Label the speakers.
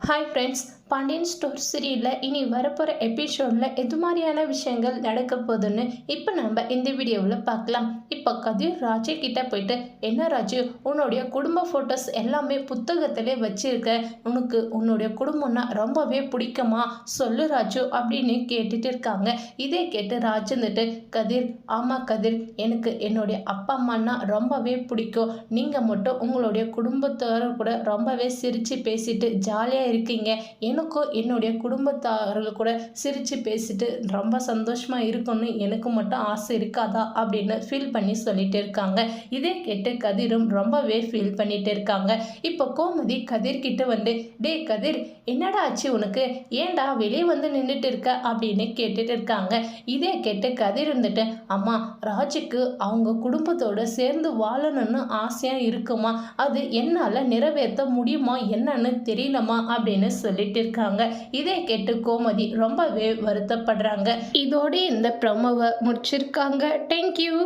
Speaker 1: Hi friends, Pandian store சீரியலில் இனி வரப்போகிற எபிசோடில் எது மாதிரியான விஷயங்கள் நடக்க போகுதுன்னு இப்போ நம்ம இந்த வீடியோவில் பார்க்கலாம். இப்போ கதிர் ராஜு கிட்ட போயிட்டு, என்ன ராஜு, உன்னுடைய குடும்ப ஃபோட்டோஸ் எல்லாமே புத்தகத்திலே வச்சிருக்க, உனக்கு உன்னுடைய குடும்பம்னா ரொம்பவே பிடிக்குமா, சொல்லு ராஜு அப்படின்னு கேட்டுட்டு இருக்காங்க. இதே கேட்டு ராஜு வந்துட்டு, கதிர், ஆமாம் கதிர், எனக்கு என்னுடைய அப்பா அம்மானா ரொம்பவே பிடிக்கும். நீங்கள் மட்டும் உங்களுடைய குடும்பத்தோடு கூட ரொம்பவே சிரித்து பேசிட்டு ஜாலியாக இருக்கீங்க. எனக்கும் என்னுடைய குடும்பத்தார்கள் கூட சிரித்து பேசிட்டு ரொம்ப சந்தோஷமாக இருக்கும்னு எனக்கு மட்டும் ஆசை இருக்காதா அப்படின்னு ஃபீல் பண்ணி சொல்லிட்டு இருக்காங்க. இதே கேட்டு கதிரும் ரொம்பவே ஃபீல் பண்ணிட்டு இருக்காங்க. இப்போ கோமதி கதிர்கிட்ட வந்து, டே கதிர், என்னடா ஆச்சு உனக்கு, ஏன்டா வெளியே வந்து நின்றுட்டு இருக்க அப்படின்னு கேட்டுட்டு இருக்காங்க. இதே கேட்டு கதிர் இருந்துட்டு, அம்மா, ராஜுக்கு அவங்க குடும்பத்தோடு சேர்ந்து வாழணும்னு ஆசையாக இருக்குமா, அது என்னால் நிறைவேற்ற முடியுமா என்னன்னு தெரியலமா அப்படின்னு சொல்லிட்டு இருக்காங்க. இதை கேட்டு கோமதி ரொம்பவே வருத்தப்படுறாங்க. இதோட இந்த ப்ரோமோவை முடிச்சிருக்காங்க. தேங்க்யூ.